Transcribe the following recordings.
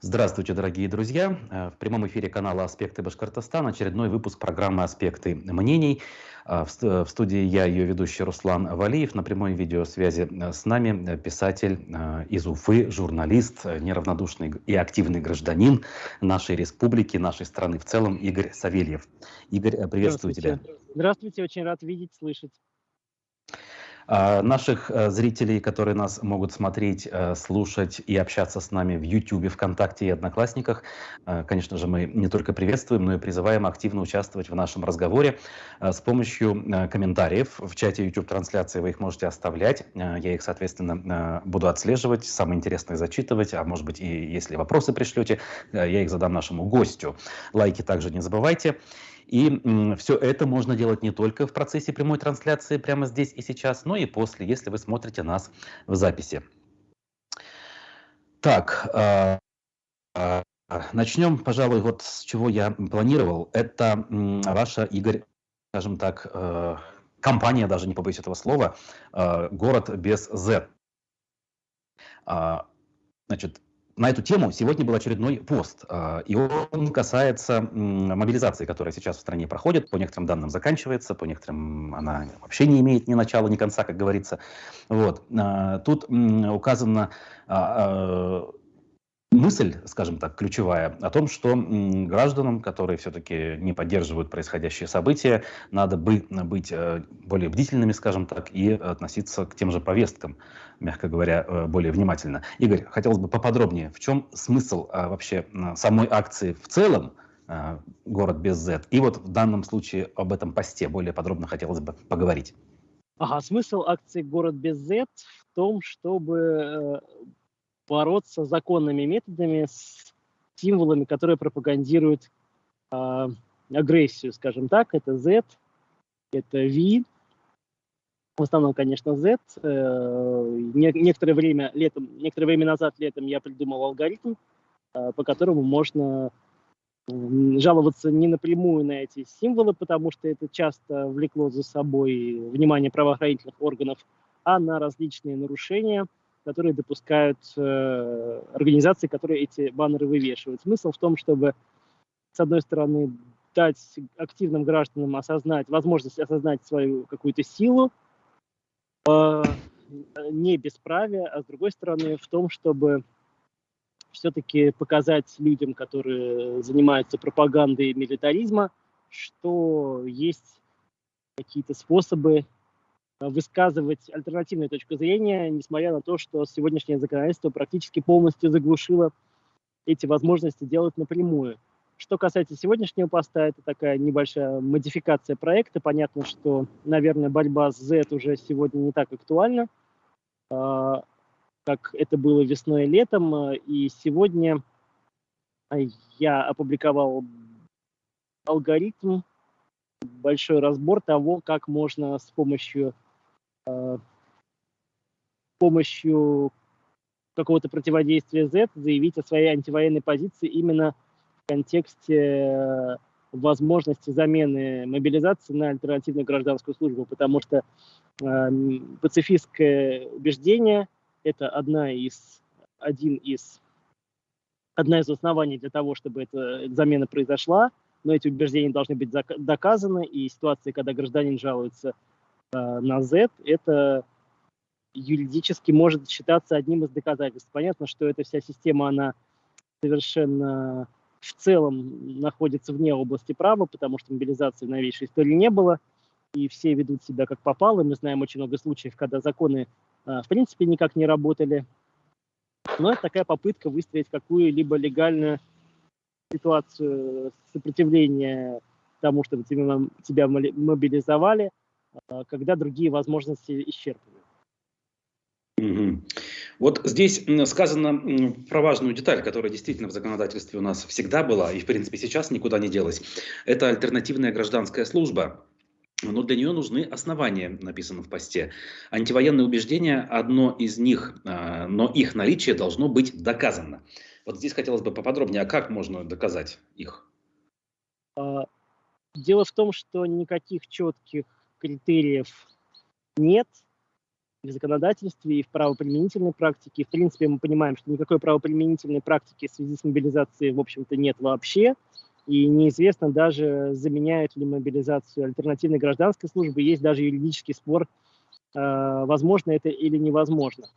Здравствуйте, дорогие друзья! В прямом эфире канала «Аспекты Башкортостана» очередной выпуск программы «Аспекты мнений». В студии я, ее ведущий Руслан Валиев. На прямой видеосвязи с нами писатель из Уфы, журналист, неравнодушный и активный гражданин нашей республики, нашей страны в целом, Игорь Савельев. Игорь, приветствую тебя. Здравствуйте. Здравствуйте, очень рад видеть, слышать. Наших зрителей, которые нас могут смотреть, слушать и общаться с нами в YouTube, ВКонтакте и Одноклассниках, конечно же, мы не только приветствуем, но и призываем активно участвовать в нашем разговоре с помощью комментариев. В чате YouTube-трансляции вы их можете оставлять. Я их, соответственно, буду отслеживать, самое интересное зачитывать, а может быть и если вопросы пришлете, я их задам нашему гостю. Лайки также не забывайте. И все это можно делать не только в процессе прямой трансляции прямо здесь и сейчас, но и после, если вы смотрите нас в записи. Так, начнем, пожалуй, вот с чего я планировал. Это ваша, Игорь, скажем так, компания, даже не побоюсь этого слова, «Город без Z». Значит, на эту тему сегодня был очередной пост, и он касается мобилизации, которая сейчас в стране проходит. По некоторым данным заканчивается, по некоторым она вообще не имеет ни начала, ни конца, как говорится. Вот. Тут указана мысль, скажем так, ключевая, о том, что гражданам, которые все-таки не поддерживают происходящие события, надо быть более бдительными, скажем так, и относиться к тем же повесткам, мягко говоря, более внимательно. Игорь, хотелось бы поподробнее, в чем смысл вообще самой акции в целом, «Город без Z», и вот в данном случае об этом посте более подробно хотелось бы поговорить. Смысл акции «Город без Z» в том, чтобы бороться законными методами с символами, которые пропагандируют агрессию, скажем так. Это Z, это V, в основном, конечно, Z. Некоторое время назад, летом, я придумал алгоритм, по которому можно жаловаться не напрямую на эти символы, потому что это часто влекло за собой внимание правоохранительных органов, а на различные нарушения, которые допускают организации, которые эти баннеры вывешивают. Смысл в том, чтобы, с одной стороны, дать активным гражданам возможность осознать свою какую-то силу, не бесправие, а с другой стороны, в том, чтобы все-таки показать людям, которые занимаются пропагандой милитаризма, что есть какие-то способы высказывать альтернативную точку зрения, несмотря на то, что сегодняшнее законодательство практически полностью заглушило эти возможности делать напрямую. Что касается сегодняшнего поста, это такая небольшая модификация проекта. Понятно, что, наверное, борьба с Z уже сегодня не так актуальна, как это было весной и летом. И сегодня я опубликовал алгоритм, большой разбор того, как можно с помощью какого-то противодействия Z заявить о своей антивоенной позиции именно в контексте возможности замены мобилизации на альтернативную гражданскую службу, потому что пацифистское убеждение – это одна из оснований для того, чтобы эта замена произошла, но эти убеждения должны быть доказаны, и ситуация, когда гражданин жалуется на Z, это юридически может считаться одним из доказательств. Понятно, что эта вся система, она совершенно в целом находится вне области права, потому что мобилизации в новейшей истории не было, и все ведут себя как попало. Мы знаем очень много случаев, когда законы в принципе никак не работали. Но это такая попытка выстроить какую-либо легальную ситуацию сопротивления тому, чтобы тебя мобилизовали, когда другие возможности исчерпаны. Вот здесь сказано про важную деталь, которая действительно в законодательстве у нас всегда была и, в принципе, сейчас никуда не делась. Это альтернативная гражданская служба. Но для нее нужны основания, написано в посте. Антивоенные убеждения – одно из них, но их наличие должно быть доказано. Вот здесь хотелось бы поподробнее, а как можно доказать их? Дело в том, что никаких четких критериев нет. в законодательстве, и в правоприменительной практике. В принципе, мы понимаем, что никакой правоприменительной практики в связи с мобилизацией, в общем-то, нет вообще. И неизвестно даже, заменяют ли мобилизацию альтернативной гражданской службы. Есть даже юридический спор, возможно это или невозможно.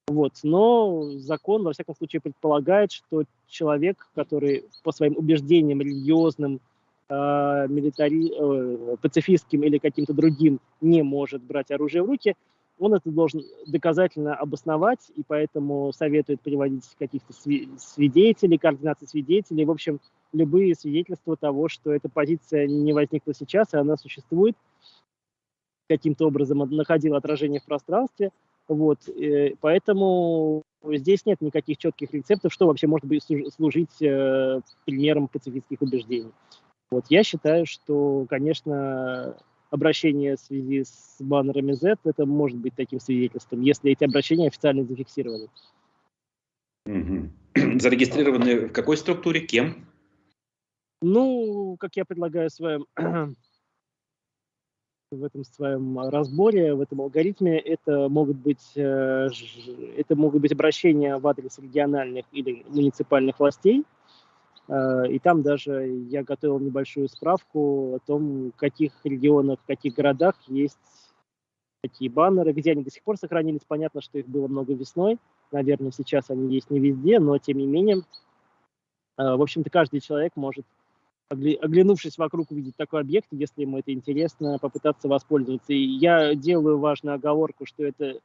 Вот. Но закон, во всяком случае, предполагает, что человек, который по своим убеждениям религиозным, пацифистским или каким-то другим не может брать оружие в руки, он это должен доказательно обосновать, и поэтому советует приводить каких-то свидетелей, координации свидетелей, в общем, любые свидетельства того, что эта позиция не возникла сейчас, и она существует, каким-то образом находила отражение в пространстве. Вот. Поэтому здесь нет никаких четких рецептов, что вообще может быть служить примером пацифистских убеждений. Вот. Я считаю, что, конечно, обращение в связи с баннерами Z это может быть таким свидетельством, если эти обращения официально зафиксированы. Зарегистрированы в какой структуре? Кем? Ну, как я предлагаю в этом своем разборе, в этом алгоритме, это могут быть обращения в адрес региональных или муниципальных властей. И там даже я готовил небольшую справку о том, в каких регионах, в каких городах есть такие баннеры, где они до сих пор сохранились. Понятно, что их было много весной. Наверное, сейчас они есть не везде, но тем не менее, в общем-то, каждый человек может, оглянувшись вокруг, увидеть такой объект, если ему это интересно, попытаться воспользоваться. И я делаю важную оговорку, что это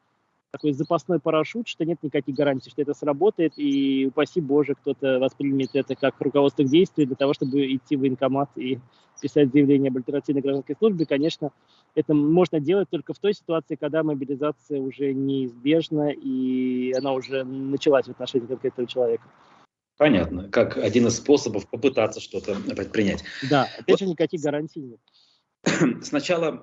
такой запасной парашют, что нет никаких гарантий, что это сработает, и упаси Боже, кто-то воспримет это как руководство к действию для того, чтобы идти в военкомат и писать заявление об альтернативной гражданской службе. Конечно, это можно делать только в той ситуации, когда мобилизация уже неизбежна, и она уже началась в отношении конкретного человека. Понятно, как один из способов попытаться что-то предпринять. Да, опять же, никаких гарантий нет. С начала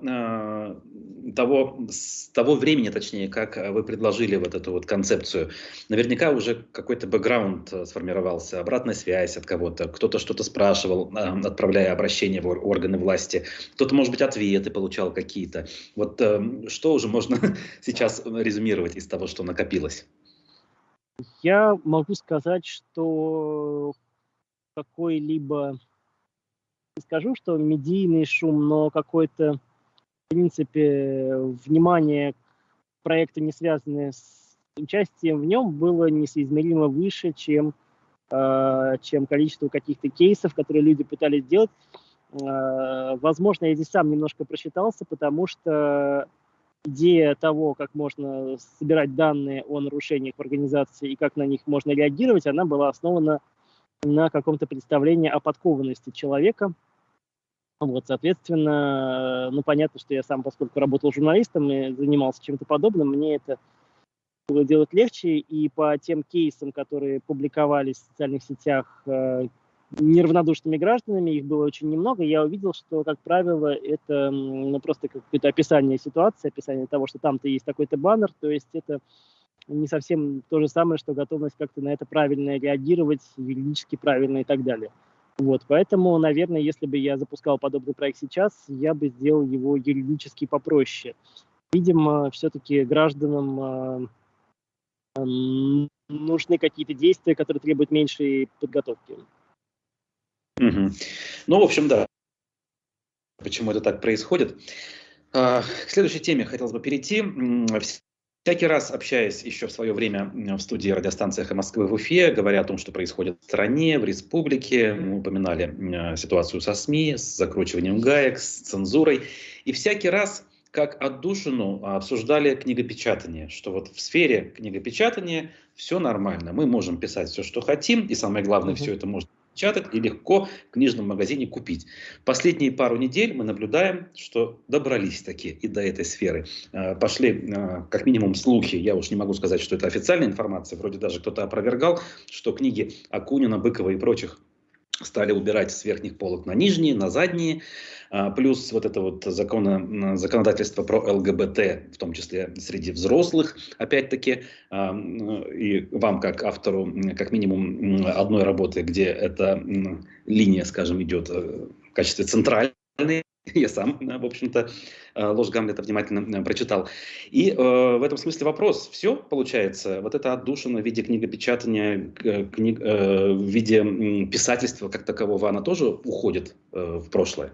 того времени, точнее, как вы предложили вот эту вот концепцию, наверняка уже какой-то бэкграунд сформировался, обратная связь от кого-то, кто-то что-то спрашивал, отправляя обращение в органы власти, кто-то, может быть, ответы получал какие-то. Вот что уже можно сейчас резюмировать из того, что накопилось? Я могу сказать, что какой-либо, не скажу, что медийный шум, но какой-то, в принципе, внимание к проекту, не связанное с участием в нем, было несоизмеримо выше, чем количество каких-то кейсов, которые люди пытались сделать. Возможно, я здесь сам немножко просчитался, потому что идея того, как можно собирать данные о нарушениях в организации и как на них можно реагировать, она была основана на каком-то представлении о подкованности человека. Вот, соответственно, понятно, что я сам, поскольку работал журналистом и занимался чем-то подобным, мне это было делать легче, и по тем кейсам, которые публиковались в социальных сетях неравнодушными гражданами, их было очень немного, я увидел, что, как правило, это просто какое-то описание ситуации, описание того, что там-то есть такой-то баннер, то есть это не совсем то же самое, что готовность как-то на это правильно реагировать, юридически правильно и так далее. Вот, поэтому, наверное, если бы я запускал подобный проект сейчас, я бы сделал его юридически попроще. Видимо, все-таки гражданам нужны какие-то действия, которые требуют меньшей подготовки. Ну, в общем, да. Почему это так происходит? К следующей теме хотелось бы перейти. Всякий раз, общаясь еще в свое время в студии радиостанции «Эхо Москвы» в Уфе, говоря о том, что происходит в стране, в республике, мы упоминали ситуацию со СМИ, с закручиванием гаек, с цензурой. И всякий раз, как отдушину, обсуждали книгопечатание, что вот в сфере книгопечатания все нормально. Мы можем писать все, что хотим, и самое главное, все это можно печатать и легко в книжном магазине купить. Последние пару недель мы наблюдаем, что добрались таки и до этой сферы. Пошли как минимум слухи, я уж не могу сказать, что это официальная информация, вроде даже кто-то опровергал, что книги Акунина, Быкова и прочих стали убирать с верхних полок на нижние, на задние. Плюс вот это вот законодательство про ЛГБТ, в том числе среди взрослых, опять-таки, и вам, как автору, как минимум одной работы, где эта линия, скажем, идет в качестве центральной, Я сам, в общем-то, «Ложь Гамлета» внимательно прочитал. И в этом смысле вопрос. Все, получается, вот эта отдушина в виде книгопечатания, в виде писательства как такового, она тоже уходит в прошлое?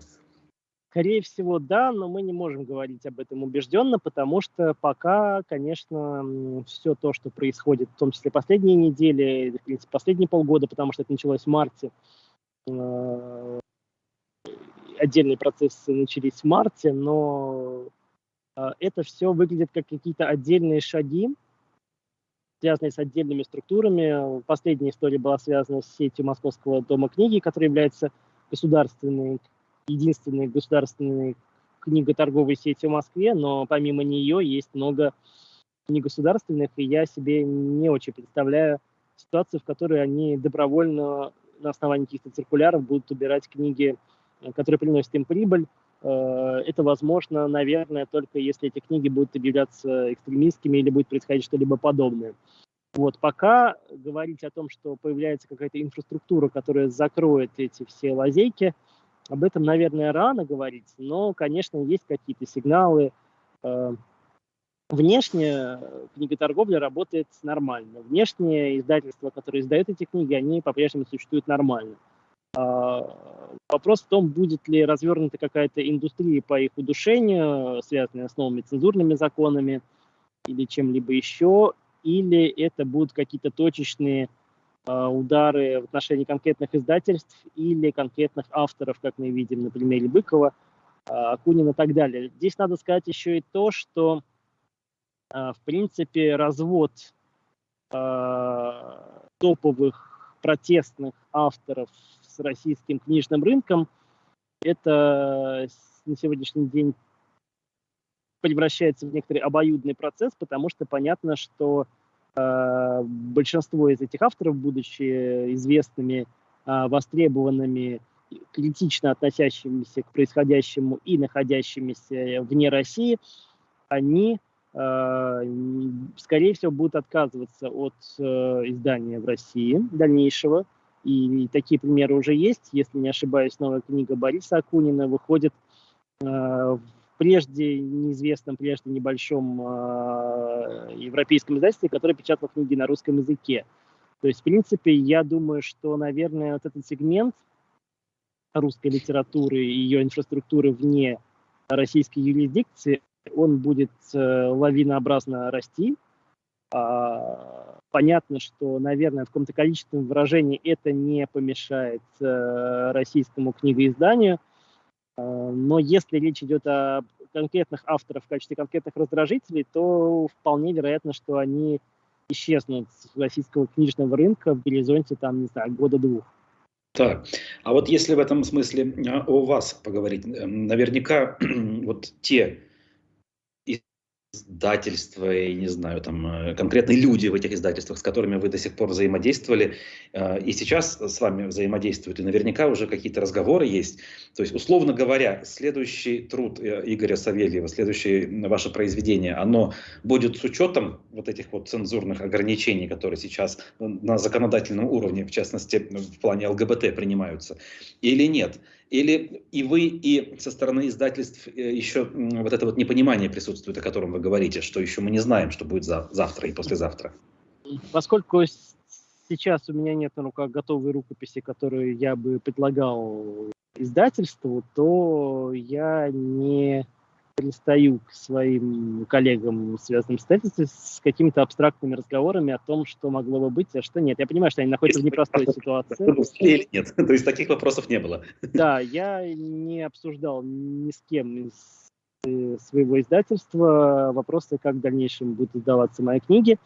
Скорее всего, да, но мы не можем говорить об этом убежденно, потому что пока, конечно, все то, что происходит, в том числе последние недели, в принципе, последние полгода, потому что это началось в марте, э, отдельные процессы начались в марте, но это все выглядит как какие-то отдельные шаги, связанные с отдельными структурами. Последняя история была связана с сетью Московского дома книги, который является государственной, единственной государственной книготорговой сетью в Москве, но помимо нее есть много негосударственных, и я себе не очень представляю ситуацию, в которой они добровольно на основании каких-то циркуляров будут убирать книги, которые приносят им прибыль. Это возможно, наверное, только если эти книги будут объявляться экстремистскими или будет происходить что-либо подобное. Вот, пока говорить о том, что появляется какая-то инфраструктура, которая закроет эти все лазейки, об этом, наверное, рано говорить, но, конечно, есть какие-то сигналы. Э, Внешне книготорговля работает нормально. Внешние издательства, которые издают эти книги, они по-прежнему существуют нормально. Вопрос в том, будет ли развернута какая-то индустрия по их удушению, связанная с новыми цензурными законами или чем-либо еще, или это будут какие-то точечные удары в отношении конкретных издательств или конкретных авторов, как мы видим на примере Быкова, Акунина и так далее. Здесь надо сказать еще и то, что, в принципе, развод топовых протестных авторов с российским книжным рынком, это на сегодняшний день превращается в некоторый обоюдный процесс, потому что понятно, что большинство из этих авторов, будучи известными, востребованными, критично относящимися к происходящему и находящимися вне России, они, скорее всего, будут отказываться от издания в России дальнейшего. И такие примеры уже есть. Если не ошибаюсь, новая книга Бориса Акунина выходит в прежде неизвестном, прежде небольшом европейском издательстве, которое печатало книги на русском языке. То есть, в принципе, я думаю, что, наверное, вот этот сегмент русской литературы и ее инфраструктуры вне российской юрисдикции, он будет лавинообразно расти. Понятно, что, наверное, в каком-то количественном выражении это не помешает российскому книгоизданию, но если речь идет о конкретных авторах в качестве конкретных раздражителей, то вполне вероятно, что они исчезнут с российского книжного рынка в горизонте, там, не знаю, года-двух. Так, а вот если в этом смысле о вас поговорить, наверняка вот те издательства, и не знаю, там конкретные люди в этих издательствах, с которыми вы до сих пор взаимодействовали, и сейчас с вами взаимодействуют, и наверняка уже какие-то разговоры есть. То есть, условно говоря, следующий труд Игоря Савельева, следующее ваше произведение, оно будет с учетом вот этих вот цензурных ограничений, которые сейчас на законодательном уровне, в частности, в плане ЛГБТ принимаются, или нет? Или и вы, и со стороны издательств еще вот это вот непонимание присутствует, о котором вы говорите, что еще мы не знаем, что будет завтра и послезавтра? Поскольку сейчас у меня нет на руках готовой рукописи, которую я бы предлагал издательству, то я не пристаю к своим коллегам, связанным с издательством, с какими-то абстрактными разговорами о том, что могло бы быть, а что нет. Я понимаю, что они находятся в непростой ситуации. Или нет? То есть таких вопросов не было? Да, я не обсуждал ни с кем из своего издательства вопросы, как в дальнейшем будут издаваться мои книги.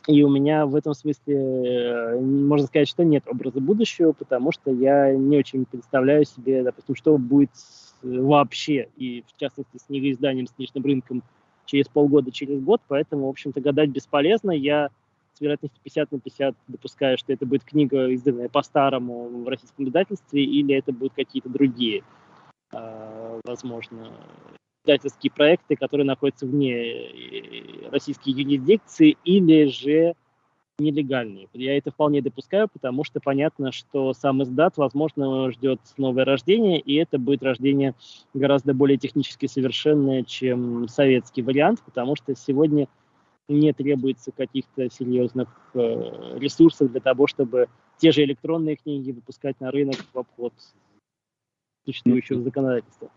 И у меня в этом смысле, можно сказать, что нет образа будущего, потому что я не очень представляю себе, допустим, что будет вообще, и в частности с книгоизданием, с книжным рынком через полгода, через год, поэтому, в общем-то, гадать бесполезно. Я с вероятностью 50 на 50 допускаю, что это будет книга, изданная по-старому в российском издательстве, или это будут какие-то другие, возможно, издательские проекты, которые находятся вне российской юрисдикции, или же нелегальные. Я это вполне допускаю, потому что понятно, что сам издат, возможно, ждет новое рождение, и это будет рождение гораздо более технически совершенное, чем советский вариант, потому что сегодня не требуется каких-то серьезных ресурсов для того, чтобы те же электронные книги выпускать на рынок в обход существующего законодательства.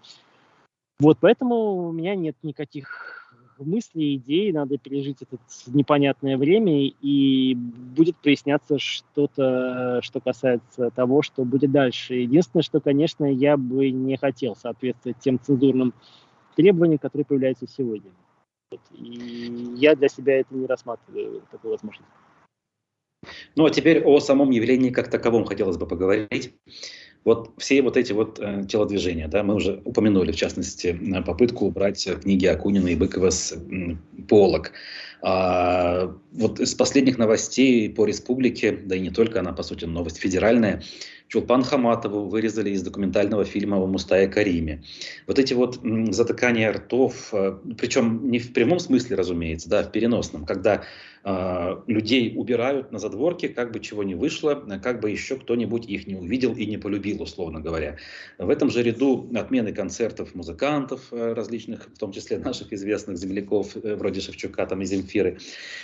Вот, поэтому у меня нет никаких мыслей, идей, надо пережить это непонятное время, и будет проясняться что-то, что касается того, что будет дальше. Единственное, что, конечно, я бы не хотел соответствовать тем цензурным требованиям, которые появляются сегодня. Вот. И я для себя это не рассматриваю, такую возможность. Ну, а теперь о самом явлении как таковом хотелось бы поговорить. Вот все вот эти вот телодвижения, да, мы уже упомянули, в частности, попытку убрать книги Акунина и Быкова с полок. Вот из последних новостей по республике, да и не только, она, по сути, новость федеральная, Чулпан Хаматову вырезали из документального фильма о Мустае Кариме. Вот эти вот затыкания ртов, причем не в прямом смысле, разумеется, да, в переносном, когда людей убирают на задворке, как бы чего не вышло, как бы еще кто-нибудь их не увидел и не полюбил, условно говоря. В этом же ряду отмены концертов музыкантов различных, в том числе наших известных земляков, вроде Шевчука там, и Земфиры.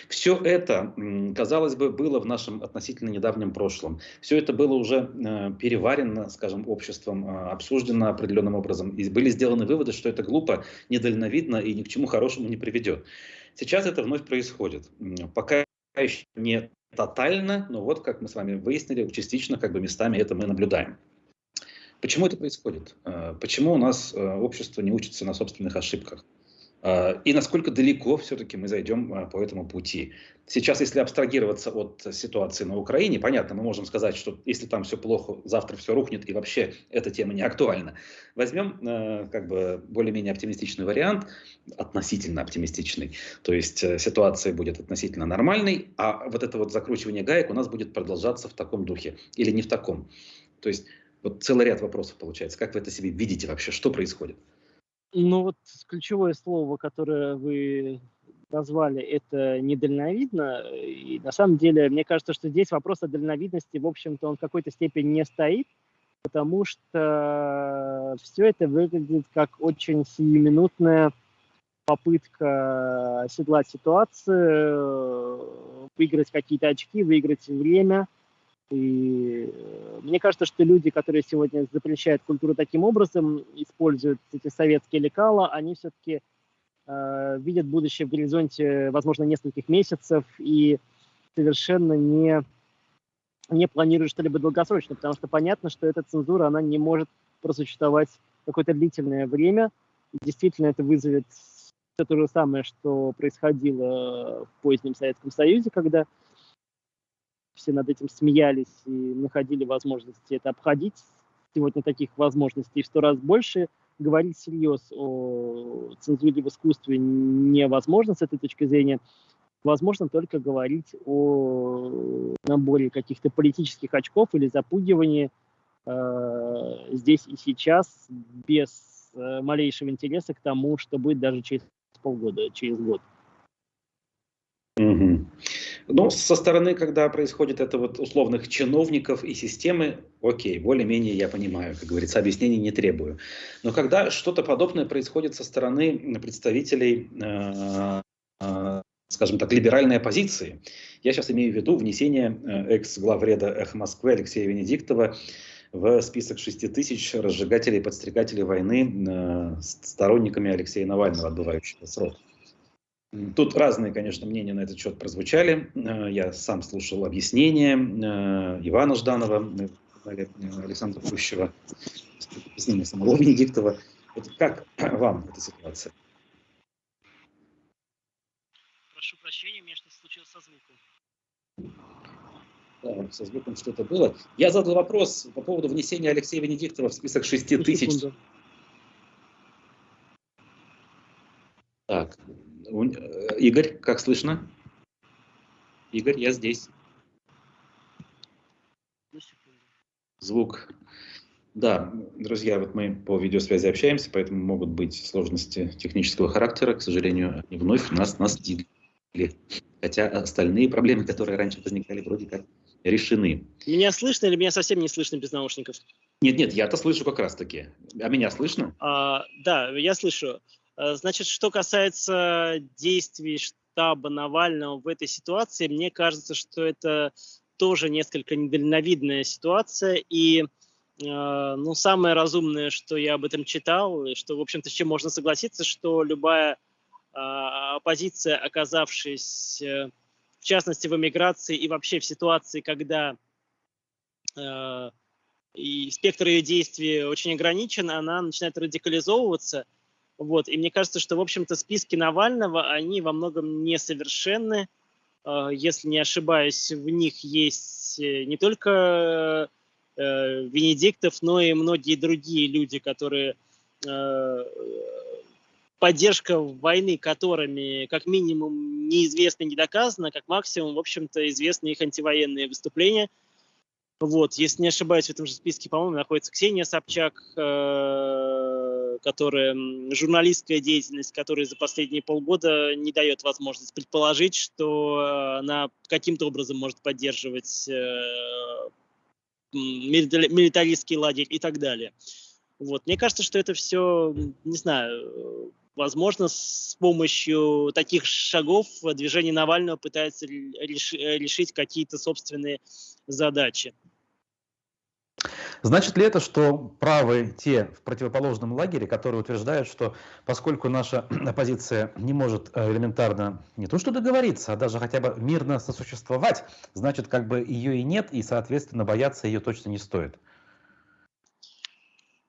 Все это, казалось бы, было в нашем относительно недавнем прошлом. Все это было уже переварено, скажем, обществом, обсуждено определенным образом. И были сделаны выводы, что это глупо, недальновидно и ни к чему хорошему не приведет. Сейчас это вновь происходит. Пока еще не тотально, но вот, как мы с вами выяснили, частично как бы местами это мы наблюдаем. Почему это происходит? Почему у нас общество не учится на собственных ошибках? И насколько далеко все-таки мы зайдем по этому пути. Сейчас, если абстрагироваться от ситуации на Украине, понятно, мы можем сказать, что если там все плохо, завтра все рухнет, и вообще эта тема не актуальна. Возьмем как бы более-менее оптимистичный вариант, относительно оптимистичный, то есть ситуация будет относительно нормальной, а вот это вот закручивание гаек у нас будет продолжаться в таком духе или не в таком. То есть вот целый ряд вопросов получается. Как вы это себе видите вообще? Что происходит? Ну вот ключевое слово, которое вы назвали, это недальновидно. И на самом деле, мне кажется, что здесь вопрос о дальновидности, в общем-то, он в какой-то степени не стоит, потому что все это выглядит как очень сиюминутная попытка оседлать ситуацию, выиграть какие-то очки, выиграть время. И мне кажется, что люди, которые сегодня запрещают культуру таким образом, используют эти советские лекала, они все-таки видят будущее в горизонте, возможно, нескольких месяцев и совершенно не планируют что-либо долгосрочно, потому что понятно, что эта цензура, она не может просуществовать какое-то длительное время. И действительно, это вызовет все то же самое, что происходило в позднем Советском Союзе, когда все над этим смеялись и находили возможности это обходить. Сегодня таких возможностей в 100 раз больше. Говорить всерьез о цензуре в искусстве невозможно с этой точки зрения. Возможно только говорить о наборе каких-то политических очков или запугивании здесь и сейчас без малейшего интереса к тому, что будет даже через полгода, через год. Угу. Ну, со стороны, когда происходит это вот условных чиновников и системы, окей, более-менее я понимаю, как говорится, объяснений не требую. Но когда что-то подобное происходит со стороны представителей, скажем так, либеральной оппозиции, я сейчас имею в виду внесение экс-главреда «Эхо Москвы» Алексея Венедиктова в список 6000 разжигателей и подстрекателей войны сторонниками Алексея Навального, отбывающего срок. Тут разные, конечно, мнения на этот счет прозвучали. Я сам слушал объяснения Ивана Жданова, Александра Хрущева, объяснение самого Венедиктова. Вот как вам эта ситуация? Прошу прощения, у меня что-то случилось со звуком. Да, со звуком что-то было. Я задал вопрос по поводу внесения Алексея Венедиктова в список 6000. Так, Игорь, как слышно? Игорь, я здесь. Звук. Да, друзья, вот мы по видеосвязи общаемся, поэтому могут быть сложности технического характера. К сожалению, они вновь нас настигли. Хотя остальные проблемы, которые раньше возникали, вроде как решены. Меня слышно или меня совсем не слышно без наушников? Нет, я-то слышу как раз-таки. А меня слышно? Да, я слышу. Значит, что касается действий штаба Навального в этой ситуации, мне кажется, что это тоже несколько недальновидная ситуация. И ну, самое разумное, что я об этом читал, и что, в общем-то, с чем можно согласиться, что любая оппозиция, оказавшись, в частности, в эмиграции и вообще в ситуации, когда и спектр ее действий очень ограничен, она начинает радикализовываться. Вот. И мне кажется, что, в общем-то, списки Навального, они во многом несовершенны. Если не ошибаюсь, в них есть не только Венедиктов, но и многие другие люди, которые поддержка войны которыми, как минимум, неизвестна, не доказана, как максимум, в общем-то, известны их антивоенные выступления. Вот, если не ошибаюсь, в этом же списке, по-моему, находится Ксения Собчак, которая журналистская деятельность, которая за последние полгода не дает возможность предположить, что она каким-то образом может поддерживать милитаристский лагерь и так далее. Вот. Мне кажется, что это все, не знаю, возможно, с помощью таких шагов движение Навального пытается решить какие-то собственные задачи. Значит ли это, что правы те в противоположном лагере, которые утверждают, что поскольку наша оппозиция не может элементарно не то что договориться, а даже хотя бы мирно сосуществовать, значит, как бы ее и нет, и, соответственно, бояться ее точно не стоит?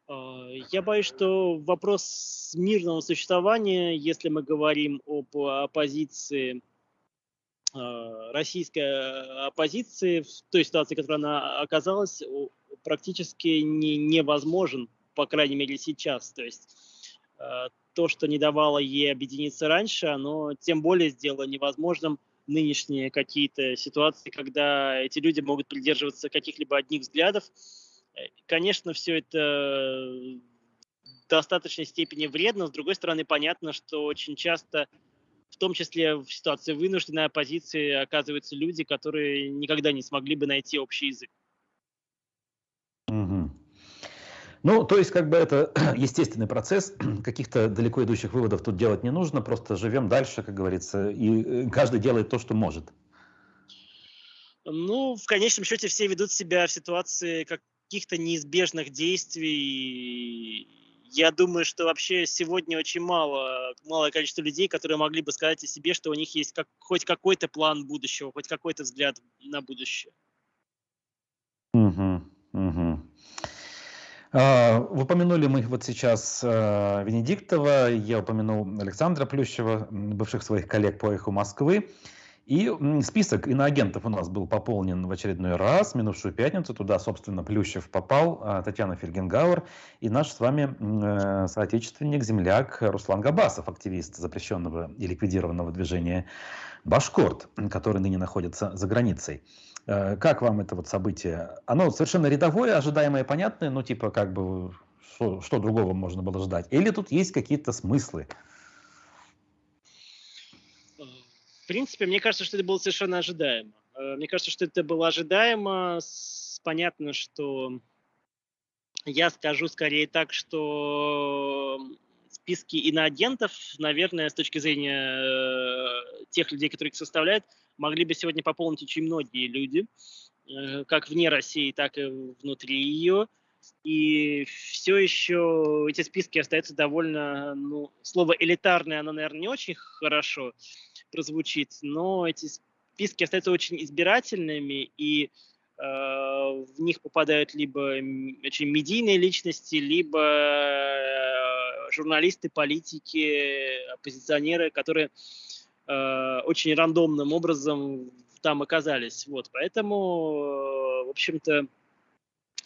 Я боюсь, что вопрос мирного существования, если мы говорим об оппозиции, российской оппозиции в той ситуации, в которой она оказалась, практически невозможен, по крайней мере сейчас. То есть то, что не давало ей объединиться раньше, оно тем более сделало невозможным нынешние какие-то ситуации, когда эти люди могут придерживаться каких-либо одних взглядов. Конечно, все это в достаточной степени вредно. С другой стороны, понятно, что очень часто, в том числе в ситуации вынужденной оппозиции, оказываются люди, которые никогда не смогли бы найти общий язык. Мгм. Ну, то есть, как бы это естественный процесс, каких-то далеко идущих выводов тут делать не нужно, просто живем дальше, как говорится, и каждый делает то, что может. Ну, в конечном счете все ведут себя в ситуации каких-то неизбежных действий. Я думаю, что вообще сегодня очень малое количество людей, которые могли бы сказать о себе, что у них есть хоть какой-то план будущего, хоть какой-то взгляд на будущее. Мгм, мгм. Упомянули мы вот сейчас Венедиктова, я упомянул Александра Плющева, бывших своих коллег по «Эху Москвы». И список иноагентов у нас был пополнен в очередной раз, минувшую пятницу. Туда, собственно, Плющев попал, Татьяна Фельгенгауэр и наш с вами соотечественник, земляк Руслан Габасов, активист запрещенного и ликвидированного движения «Башкорт», который ныне находится за границей. Как вам это вот событие? Оно совершенно рядовое, ожидаемое, понятное, но типа как бы что другого можно было ждать? Или тут есть какие-то смыслы? В принципе, мне кажется, что это было совершенно ожидаемо. Мне кажется, что это было ожидаемо. Понятно, что я скажу скорее так, что списки иноагентов, наверное, с точки зрения тех людей, которые их составляют, могли бы сегодня пополнить очень многие люди, как вне России, так и внутри ее. И все еще эти списки остаются довольно, ну, слово элитарное, оно, наверное, не очень хорошо прозвучит, но эти списки остаются очень избирательными, и в них попадают либо очень медийные личности, либо журналисты, политики, оппозиционеры, которые очень рандомным образом там оказались. Вот, поэтому, в общем-то,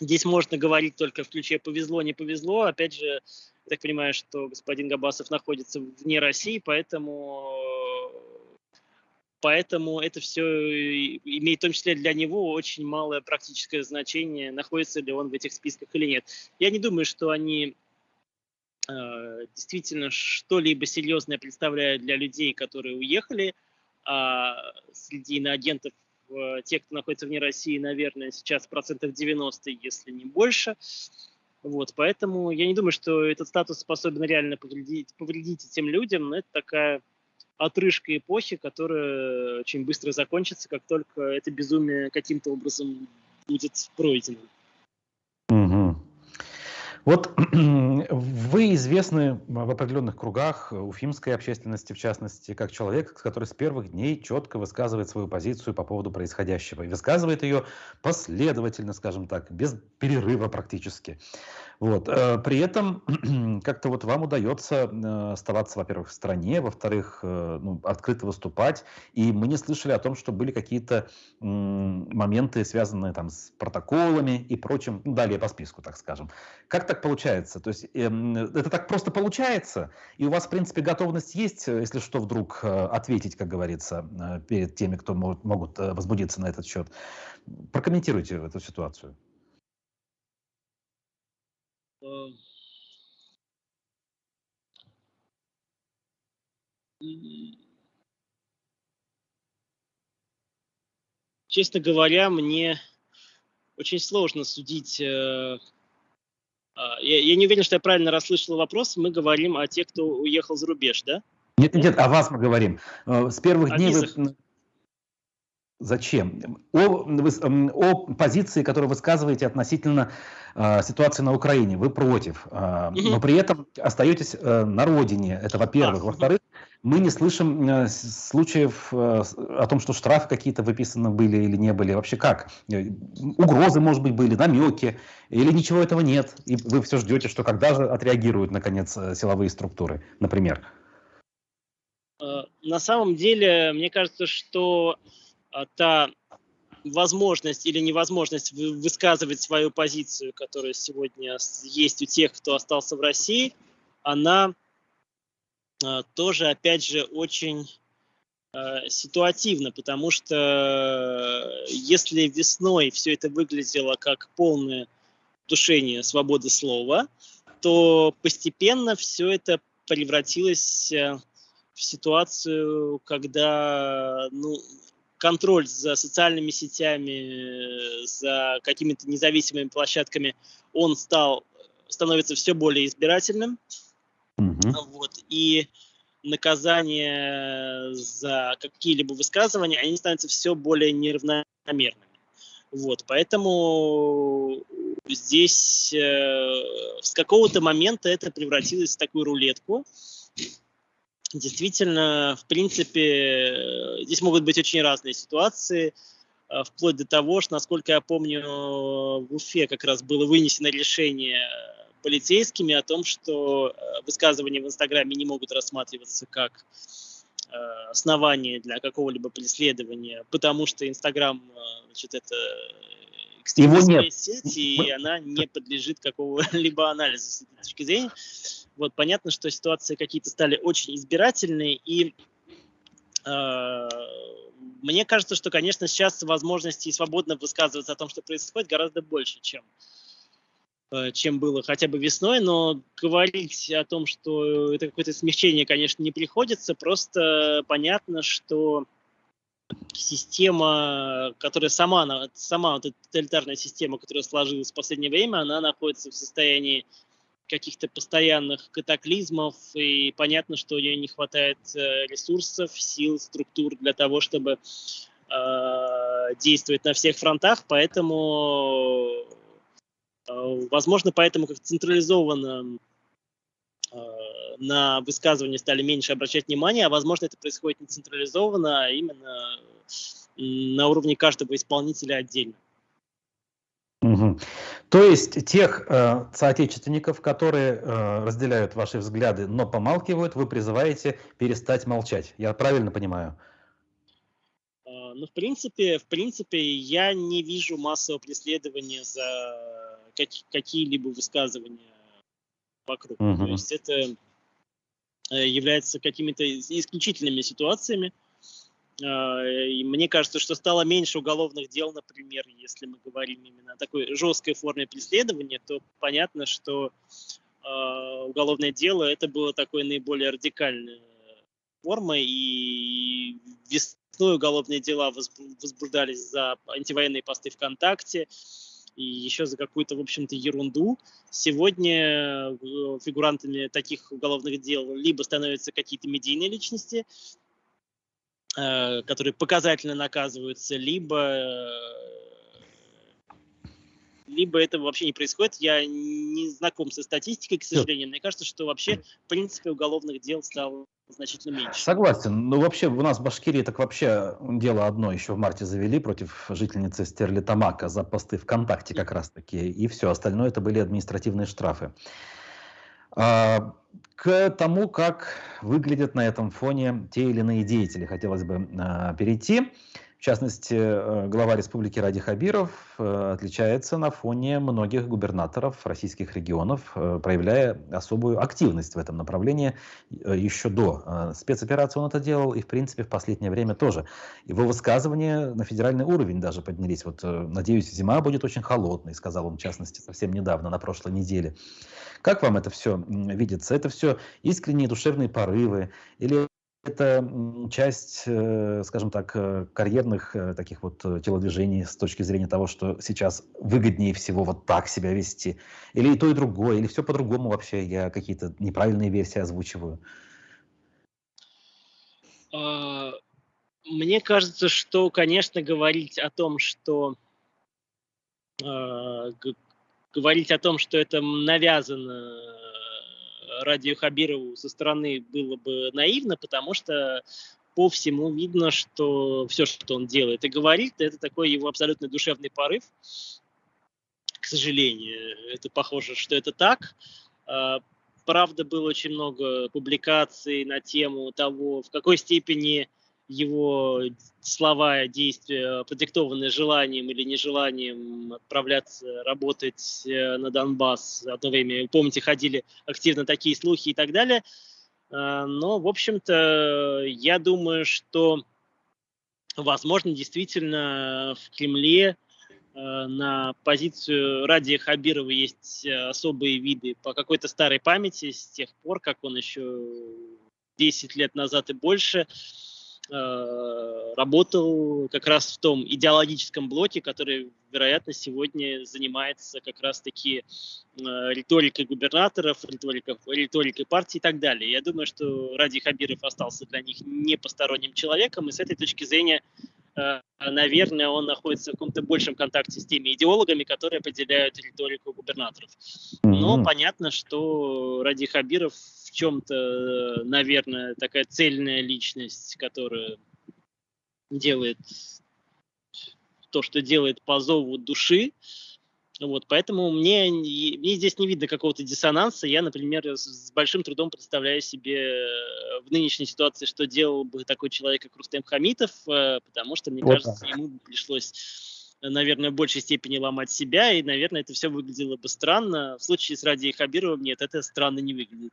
здесь можно говорить только в ключе «повезло, не повезло». Опять же, я так понимаю, что господин Габасов находится вне России, поэтому это все имеет в том числе для него очень малое практическое значение, находится ли он в этих списках или нет. Я не думаю, что они действительно что-либо серьезное представляют для людей, которые уехали а среди иноагентов, тех, кто находится вне России, наверное, сейчас 90%, если не больше. Вот, поэтому я не думаю, что этот статус способен реально повредить этим людям, но это такая отрыжка эпохи, которая очень быстро закончится, как только это безумие каким-то образом будет пройдено. Мгм. Вот вы известны в определенных кругах уфимской общественности, в частности, как человек, который с первых дней четко высказывает свою позицию по поводу происходящего. И высказывает ее последовательно, скажем так, без перерыва практически. Вот. При этом как-то вот вам удается оставаться, во-первых, в стране, во-вторых, ну, открыто выступать. И мы не слышали о том, что были какие-то моменты, связанные там с протоколами и прочим, ну, далее по списку, так скажем. Как так получается? То есть это так просто получается? И у вас, в принципе, готовность есть, если что, вдруг ответить, как говорится, перед теми, кто могут возбудиться на этот счет? Прокомментируйте эту ситуацию. Э, Честно говоря, мне очень сложно судить. Я не уверен, что я правильно расслышал вопрос. Мы говорим о тех, кто уехал за рубеж, да? Нет, Нет? нет, о вас мы говорим. С первых О дней вы... визах. Зачем? О позиции, которую вы высказываете относительно ситуации на Украине. Вы против. Но Мгм. при этом остаетесь на родине. Это во-первых. Мгм. Во-вторых, мы не слышим случаев о том, что штрафы какие-то выписаны были или не были. Вообще как? Угрозы, может быть, были, намеки. Или ничего этого нет. И вы все ждете, что когда же отреагируют, наконец, силовые структуры, например. На самом деле, мне кажется, что та возможность или невозможность высказывать свою позицию, которая сегодня есть у тех, кто остался в России, она тоже, опять же, очень ситуативна, потому что если весной все это выглядело как полное душение свободы слова, то постепенно все это превратилось в ситуацию, когда контроль за социальными сетями, за какими-то независимыми площадками, он становится все более избирательным. Мгм. Вот, и наказания за какие-либо высказывания, они становятся все более неравномерными. Вот, поэтому здесь с какого-то момента это превратилось в такую рулетку. Действительно, в принципе, здесь могут быть очень разные ситуации, вплоть до того, что, насколько я помню, в Уфе как раз было вынесено решение полицейскими о том, что высказывания в Инстаграме не могут рассматриваться как основание для какого-либо преследования, потому что Инстаграм, значит, это Его нет. экстремистская сеть, и она не подлежит какого-либо анализу с этой точки зрения. Вот понятно, что ситуации какие-то стали очень избирательные, и мне кажется, что, конечно, сейчас возможностей свободно высказываться о том, что происходит, гораздо больше, чем было хотя бы весной, но говорить о том, что это какое-то смягчение, конечно, не приходится, просто понятно, что система, которая сама вот эта тоталитарная система, которая сложилась в последнее время, она находится в состоянии каких-то постоянных катаклизмов, и понятно, что у нее не хватает ресурсов, сил, структур для того, чтобы действовать на всех фронтах, поэтому, возможно, поэтому как централизованно на высказывания стали меньше обращать внимание, а возможно, это происходит не централизованно, а именно на уровне каждого исполнителя отдельно. Мгм. То есть тех соотечественников, которые разделяют ваши взгляды, но помалкивают, вы призываете перестать молчать. Я правильно понимаю? Ну, в принципе, я не вижу массового преследования за какие-либо высказывания вокруг. То Мгм. есть это является какими-то исключительными ситуациями. И мне кажется, что стало меньше уголовных дел, например, если мы говорим именно о такой жесткой форме преследования, то понятно, что уголовное дело это было такое наиболее радикальное реформы, и весной уголовные дела возбуждались за антивоенные посты ВКонтакте и еще за какую-то, в общем-то, ерунду. Сегодня фигурантами таких уголовных дел либо становятся какие-то медийные личности, которые показательно наказываются, либо этого вообще не происходит. Я не знаком со статистикой, к сожалению. Мне кажется, что вообще, в принципе, уголовных дел стало значительно меньше. Согласен. Ну, вообще, у нас в Башкирии так вообще дело одно еще в марте завели против жительницы Стерлитамака за посты ВКонтакте как раз-таки. И все, остальное это были административные штрафы. К тому, как выглядят на этом фоне те или иные деятели, хотелось бы перейти. В частности, глава республики Ради Хабиров отличается на фоне многих губернаторов российских регионов, проявляя особую активность в этом направлении. Еще до спецоперации он это делал, и в принципе в последнее время тоже. Его высказывания на федеральный уровень даже поднялись. Вот, надеюсь, зима будет очень холодной, сказал он, в частности, совсем недавно, на прошлой неделе. Как вам это все видится? Это все искренние душевные порывы или это часть, скажем так, карьерных таких вот телодвижений с точки зрения того, что сейчас выгоднее всего вот так себя вести? Или и то, и другое? Или все по-другому вообще? Я какие-то неправильные версии озвучиваю? Мне кажется, что, конечно, говорить о том, что это навязано Радию Хабирову со стороны, было бы наивно, потому что по всему видно, что все, что он делает и говорит, это такой его абсолютно душевный порыв. К сожалению, это похоже, что это так. Правда, было очень много публикаций на тему того, в какой степени его слова и действия продиктованы желанием или нежеланием отправляться работать на Донбасс. Одно время, помните, ходили активно такие слухи и так далее. Но, в общем-то, я думаю, что, возможно, действительно в Кремле на позицию Радия Хабирова есть особые виды по какой-то старой памяти с тех пор, как он еще 10 лет назад и больше работал как раз в том идеологическом блоке, который, вероятно, сегодня занимается как раз-таки риторикой губернаторов, риторикой партии и так далее. Я думаю, что Радий Хабиров остался для них не посторонним человеком, и с этой точки зрения, наверное, он находится в каком-то большем контакте с теми идеологами, которые определяют риторику губернаторов. Но понятно, что Радий Хабиров в чем-то, наверное, такая цельная личность, которая делает то, что делает по зову души. Вот, поэтому мне здесь не видно какого-то диссонанса. Я, например, с большим трудом представляю себе в нынешней ситуации, что делал бы такой человек, как Рустем Хамитов, потому что, мне кажется, ему пришлось, наверное, в большей степени ломать себя, и, наверное, это все выглядело бы странно. В случае с Радией Хабировым нет, это странно не выглядит.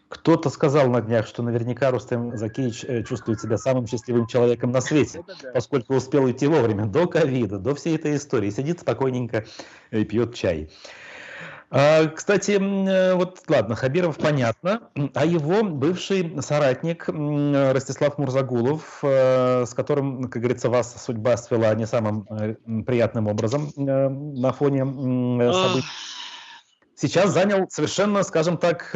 Кто-то сказал на днях, что наверняка Рустем Закиевич чувствует себя самым счастливым человеком на свете, поскольку успел уйти вовремя, до ковида, до всей этой истории. Сидит спокойненько и пьет чай. Кстати, вот ладно, Хабиров понятно, а его бывший соратник Ростислав Мурзагулов, с которым, как говорится, вас судьба свела не самым приятным образом на фоне событий, сейчас занял совершенно, скажем так,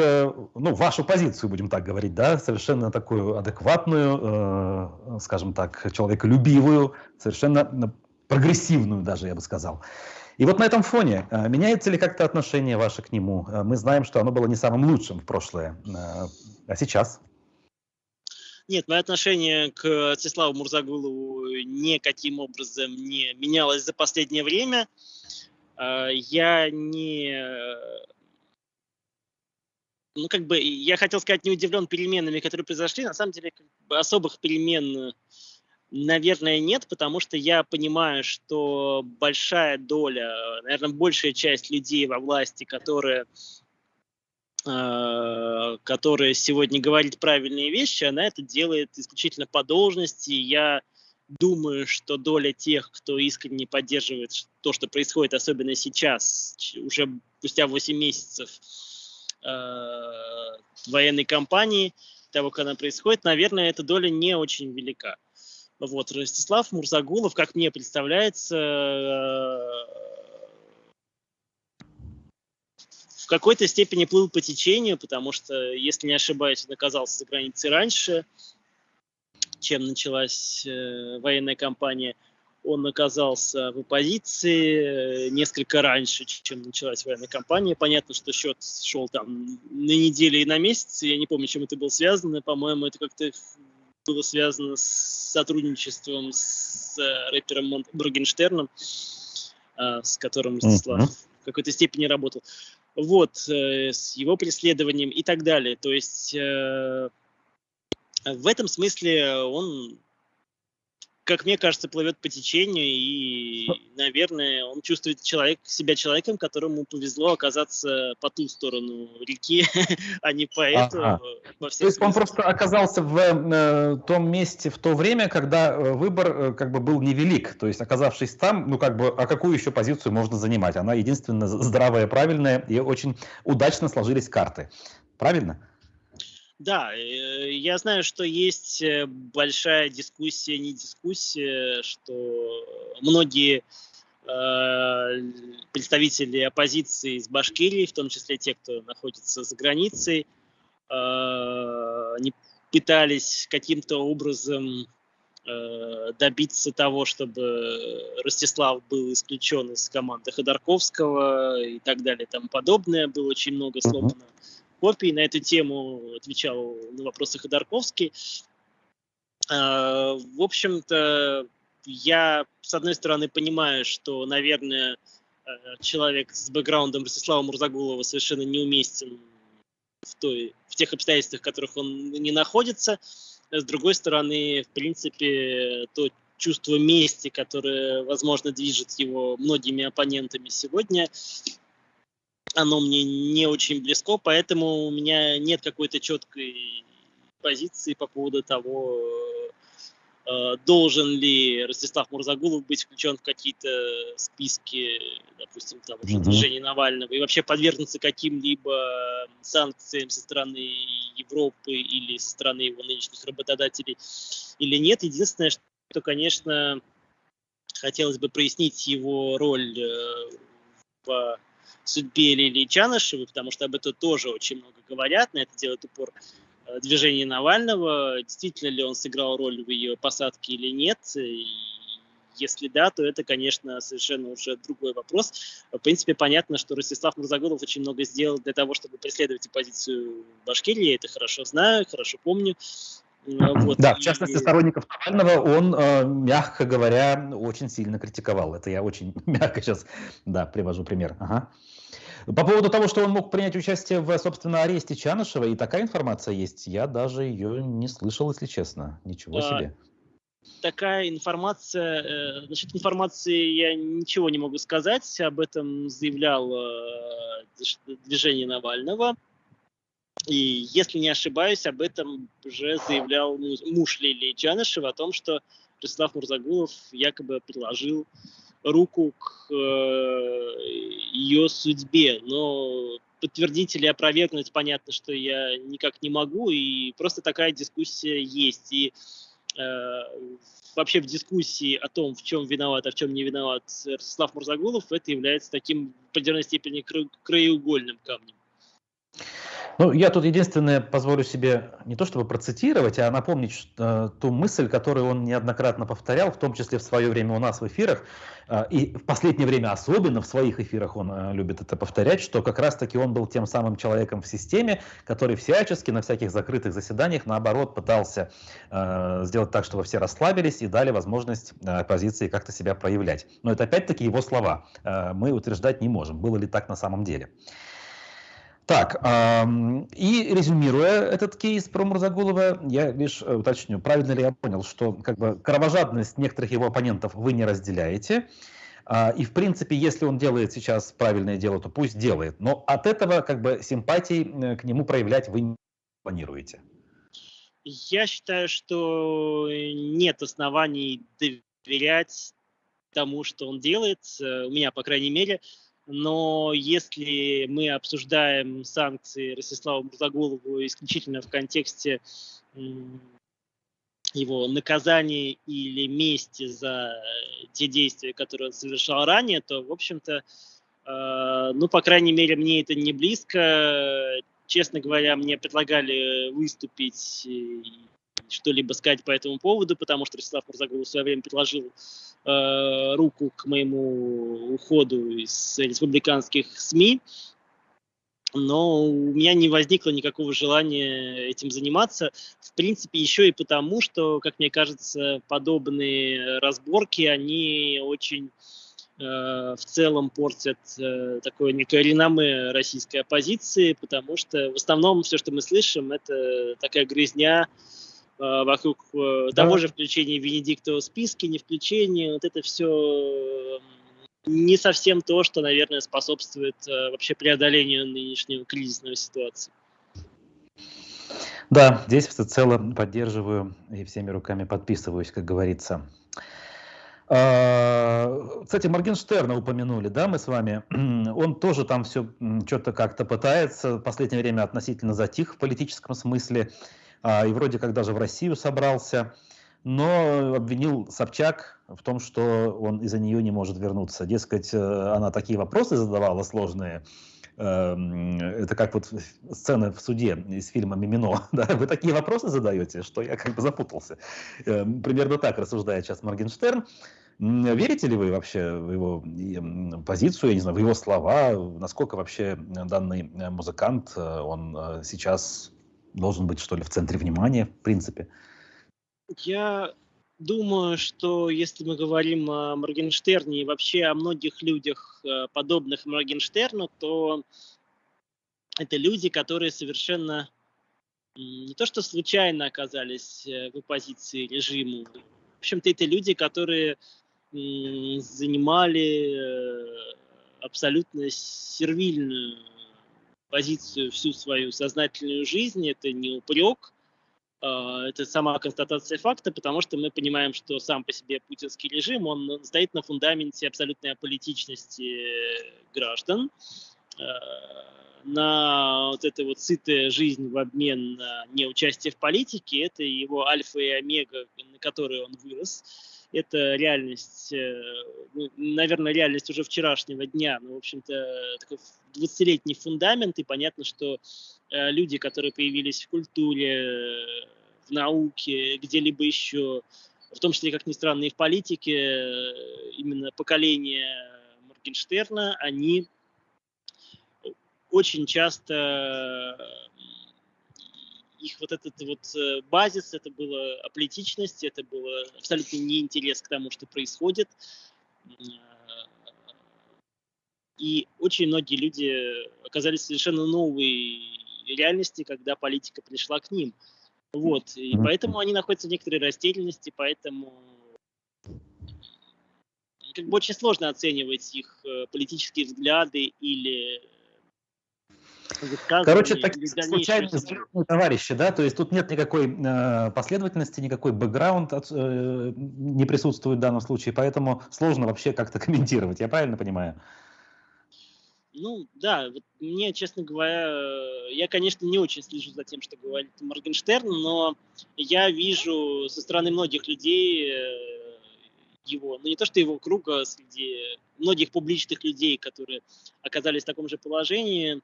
вашу позицию, будем так говорить, да, совершенно такую адекватную, скажем так, человеколюбивую, совершенно прогрессивную даже, я бы сказал. И вот на этом фоне меняется ли как-то отношение ваше к нему? Мы знаем, что оно было не самым лучшим в прошлое, а сейчас? Нет, мое отношение к Ростиславу Мурзагулову никаким образом не менялось за последнее время. Я хотел сказать, не удивлен переменами, которые произошли. На самом деле, особых перемен, наверное, нет, потому что я понимаю, что большая доля, наверное, большая часть людей во власти, которая сегодня говорит правильные вещи, она это делает исключительно по должности. Я думаю, что доля тех, кто искренне поддерживает то, что происходит, особенно сейчас, уже спустя 8 месяцев военной кампании, того, как она происходит, наверное, эта доля не очень велика. Вот. Ростислав Мурзагулов, как мне представляется, в какой-то степени плыл по течению, потому что, если не ошибаюсь, он оказался за границей раньше, чем началась военная кампания. Он оказался в оппозиции несколько раньше, чем началась военная кампания. Понятно, что счет шел там на неделю и на месяц. Я не помню, чем это было связано. По-моему, это как-то было связано с сотрудничеством с рэпером Моргенштерном, с которым Ростислав в какой-то степени работал. Вот, с его преследованием и так далее. То есть в этом смысле он, как мне кажется, плывет по течению, и, наверное, он чувствует себя человеком, которому повезло оказаться по ту сторону реки, а не по эту. То есть он просто оказался в том месте в то время, когда выбор как бы был невелик. То есть, оказавшись там, ну как бы, а какую еще позицию можно занимать? Она единственно здравая, правильная, и очень удачно сложились карты. Правильно? Да, я знаю, что есть большая дискуссия, не дискуссия, что многие представители оппозиции из Башкирии, в том числе те, кто находится за границей, они пытались каким-то образом добиться того, чтобы Ростислав был исключен из команды Ходорковского и так далее и тому подобное. Было очень много сломано копий. На эту тему отвечал на вопросы Ходорковский. В общем-то, я, с одной стороны, понимаю, что, наверное, человек с бэкграундом Ростислава Мурзагулова совершенно неуместен в тех обстоятельствах, в которых он не находится. С другой стороны, в принципе, то чувство мести, которое, возможно, движет его многими оппонентами сегодня, оно мне не очень близко, поэтому у меня нет какой-то четкой позиции по поводу того, должен ли Ростислав Мурзагулов быть включен в какие-то списки, допустим, там, движения Навального, и вообще подвергнуться каким-либо санкциям со стороны Европы или со стороны его нынешних работодателей или нет. Единственное, что, конечно, хотелось бы прояснить его роль в судьбе Лилии Чанышевой, потому что об этом тоже очень много говорят, на это делает упор движение Навального. Действительно ли он сыграл роль в ее посадке или нет? И если да, то это, конечно, совершенно уже другой вопрос. В принципе, понятно, что Ростислав Мурзагулов очень много сделал для того, чтобы преследовать оппозицию в Башкирии. Я это хорошо знаю, хорошо помню. Вот. Да, в частности, сторонников Навального он, мягко говоря, очень сильно критиковал. Это я очень мягко сейчас, да, привожу пример. Ага. По поводу того, что он мог принять участие в, собственно, аресте Чанышева, и такая информация есть, я даже ее не слышал, если честно. Ничего себе. Такая информация, насчет информации я ничего не могу сказать, об этом заявлял движение Навального. И, если не ошибаюсь, об этом уже заявлял муж Лилии Чанышевой, о том, что Ростислав Мурзагулов якобы приложил руку к ее судьбе. Но подтвердить или опровергнуть, понятно, что я никак не могу, и просто такая дискуссия есть. И вообще в дискуссии о том, в чем виноват, а в чем не виноват Ростислав Мурзагулов, это является таким в определенной степени краеугольным камнем. Ну, я тут единственное позволю себе не то чтобы процитировать, а напомнить ту мысль, которую он неоднократно повторял, в том числе в свое время у нас в эфирах, и в последнее время особенно в своих эфирах он любит это повторять, что как раз-таки он был тем самым человеком в системе, который всячески на всяких закрытых заседаниях, наоборот, пытался сделать так, чтобы все расслабились и дали возможность оппозиции как-то себя проявлять. Но это опять-таки его слова. Мы утверждать не можем, было ли так на самом деле. Так, и резюмируя этот кейс про Мурзагулова, я лишь уточню, правильно ли я понял, что как бы кровожадность некоторых его оппонентов вы не разделяете, и в принципе, если он делает сейчас правильное дело, то пусть делает, но от этого как бы симпатий к нему проявлять вы не планируете. Я считаю, что нет оснований доверять тому, что он делает, у меня, по крайней мере. Но если мы обсуждаем санкции Ростиславу Мурзагулову исключительно в контексте его наказания или мести за те действия, которые он совершал ранее, то, в общем-то, ну, по крайней мере, мне это не близко. Честно говоря, мне предлагали выступить и что-либо сказать по этому поводу, потому что Ростислав Мурзагулов в свое время предложил руку к моему уходу из республиканских СМИ, но у меня не возникло никакого желания этим заниматься. В принципе, еще и потому, что, как мне кажется, подобные разборки, они очень в целом портят такое некое реноме российской оппозиции, потому что в основном все, что мы слышим, это такая грязня вокруг того же включения Венедиктова в списки, не включения. Вот это все не совсем то, что, наверное, способствует вообще преодолению нынешнего кризисной ситуации. Да, здесь всецело поддерживаю и всеми руками подписываюсь, как говорится. Кстати, Моргенштерна упомянули, да, мы с вами. Он тоже там все что-то как-то пытается. В последнее время относительно затих в политическом смысле. И вроде как даже в Россию собрался. Но обвинил Собчак в том, что он из-за нее не может вернуться. Дескать, она такие вопросы задавала сложные. Это как вот сцена в суде из фильма «Мимино». Да? Вы такие вопросы задаете, что я как бы запутался. Примерно так рассуждает сейчас Моргенштерн. Верите ли вы вообще в его позицию, я не знаю, в его слова? Насколько вообще данный музыкант, он сейчас должен быть, что ли, в центре внимания, в принципе? Я думаю, что если мы говорим о Моргенштерне и вообще о многих людях, подобных Моргенштерну, то это люди, которые совершенно не то что случайно оказались в оппозиции режиму. В общем-то, это люди, которые занимали абсолютно сервильную позицию всю свою сознательную жизнь. Это не упрек, это сама констатация факта, потому что мы понимаем, что сам по себе путинский режим, он стоит на фундаменте абсолютной аполитичности граждан, на вот этой вот сытая жизнь в обмен на неучастие в политике. Это его альфа и омега, на которой он вырос. Это реальность, наверное, реальность уже вчерашнего дня, но, в общем-то, такой 20-летний фундамент, и понятно, что люди, которые появились в культуре, в науке, где-либо еще, в том числе, как ни странно, и в политике, именно поколение Моргенштерна, они очень часто, их вот этот вот базис, это была аполитичность, это было абсолютно неинтерес к тому, что происходит. И очень многие люди оказались в совершенно новой реальности, когда политика пришла к ним. Вот. И поэтому они находятся в некоторой растерянности, поэтому как бы очень сложно оценивать их политические взгляды или короче, такие случайные товарищи, да, то есть тут нет никакой последовательности, никакой бэкграунд не присутствует в данном случае, поэтому сложно вообще как-то комментировать, я правильно понимаю? Ну, да, вот мне, честно говоря, я, конечно, не очень слежу за тем, что говорит Моргенштерн, но я вижу со стороны многих людей его, ну не то что его круга, среди многих публичных людей, которые оказались в таком же положении,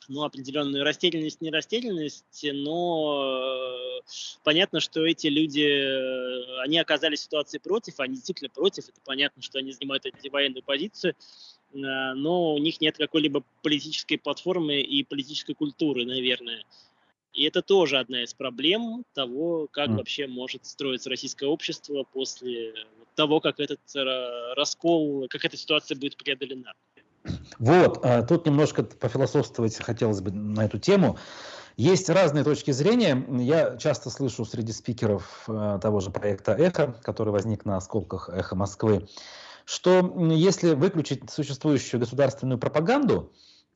ну, определенную растерянность, не растерянность, но понятно, что эти люди, они оказались в ситуации против, они действительно против, это понятно, что они занимают антивоенную позицию, но у них нет какой-либо политической платформы и политической культуры, наверное. И это тоже одна из проблем того, как вообще может строиться российское общество после того, как этот раскол, как эта ситуация будет преодолена. Вот, тут немножко пофилософствовать хотелось бы на эту тему. Есть разные точки зрения. Я часто слышу среди спикеров того же проекта «Эхо», который возник на осколках «Эхо Москвы», что если выключить существующую государственную пропаганду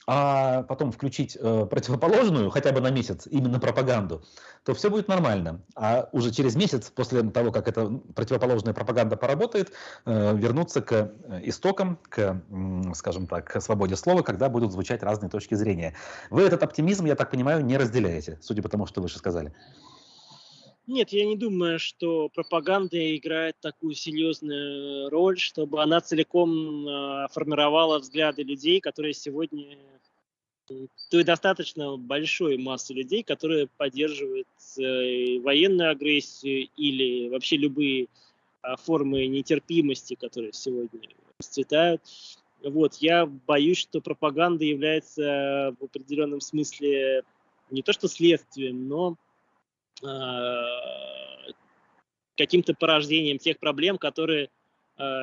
а потом включить противоположную хотя бы на месяц, именно пропаганду, то все будет нормально. А уже через месяц, после того, как эта противоположная пропаганда поработает, вернуться к истокам, к, скажем так, к свободе слова, когда будут звучать разные точки зрения. Вы этот оптимизм, я так понимаю, не разделяете, судя по тому, что вы выше сказали. Нет, я не думаю, что пропаганда играет такую серьезную роль, чтобы она целиком формировала взгляды людей, которые сегодня той достаточно большой массы людей, которые поддерживают военную агрессию или вообще любые формы нетерпимости, которые сегодня расцветают. Вот, я боюсь, что пропаганда является в определенном смысле не то что следствием, но каким-то порождением тех проблем, которые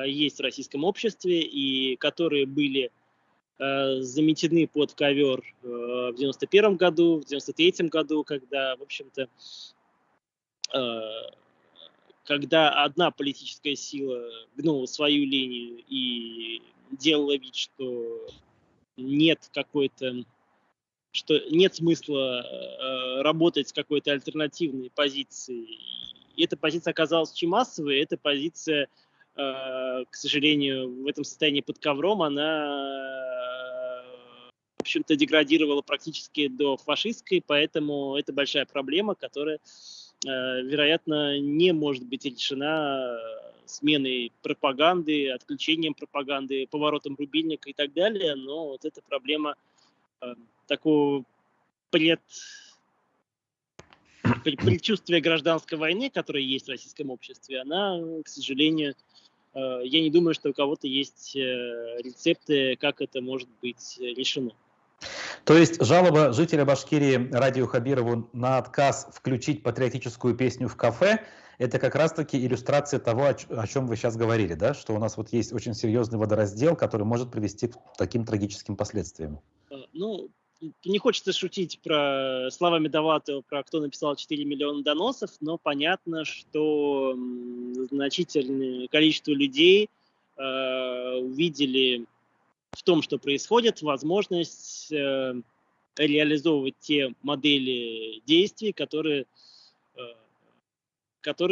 есть в российском обществе и которые были заметены под ковер в 91 году, в 93 году, когда, в общем-то, когда одна политическая сила гнула свою линию и делала вид, что нет что нет смысла работать с какой-то альтернативной позицией. И эта позиция оказалась очень массовой, эта позиция, к сожалению, в этом состоянии под ковром, она, в общем-то, деградировала практически до фашистской, поэтому это большая проблема, которая, вероятно, не может быть решена сменой пропаганды, отключением пропаганды, поворотом рубильника и так далее, но вот эта проблема такого предчувствия гражданской войны, которая есть в российском обществе, она, к сожалению, я не думаю, что у кого-то есть рецепты, как это может быть решено. То есть жалоба жителя Башкирии Радию Хабирову на отказ включить патриотическую песню в кафе – это как раз-таки иллюстрация того, о чем вы сейчас говорили, да? Что у нас вот есть очень серьезный водораздел, который может привести к таким трагическим последствиям. Ну, не хочется шутить про словами Довлатова, про кто написал 4 миллиона доносов, но понятно, что значительное количество людей увидели в том, что происходит, возможность реализовывать те модели действий, которые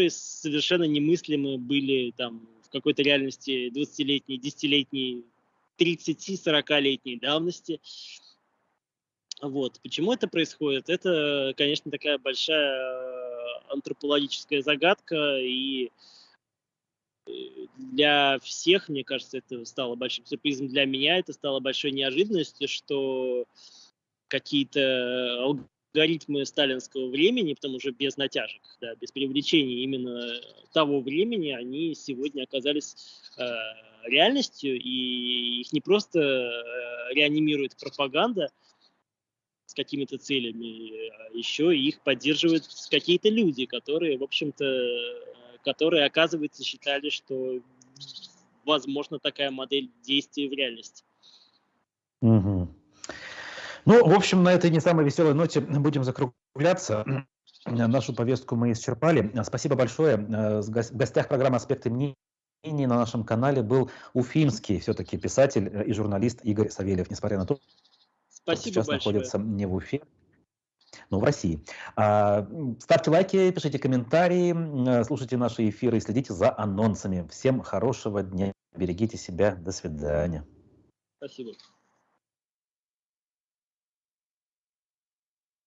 совершенно немыслимы были там в какой-то реальности 20-летней, 10-летней, 30-40-летней давности. Вот. Почему это происходит? Это, конечно, такая большая антропологическая загадка, и для всех, мне кажется, это стало большим сюрпризом. Для меня это стало большой неожиданностью, что какие-то алгоритмы сталинского времени, потому уже без натяжек, да, без преувеличений именно того времени, они сегодня оказались реальностью, и их не просто реанимирует пропаганда с какими-то целями, а еще их поддерживают какие-то люди, которые, в общем-то, которые, оказывается, считали, что возможно такая модель действий в реальности. Угу. Ну, в общем, на этой не самой веселой ноте будем закругляться. Нашу повестку мы исчерпали. Спасибо большое. В гостях программы «Аспекты мнений» на нашем канале был уфимский все-таки писатель и журналист Игорь Савельев, несмотря на то, что сейчас находится не в Уфе, но в России. Ставьте лайки, пишите комментарии, слушайте наши эфиры и следите за анонсами. Всем хорошего дня. Берегите себя. До свидания. Спасибо.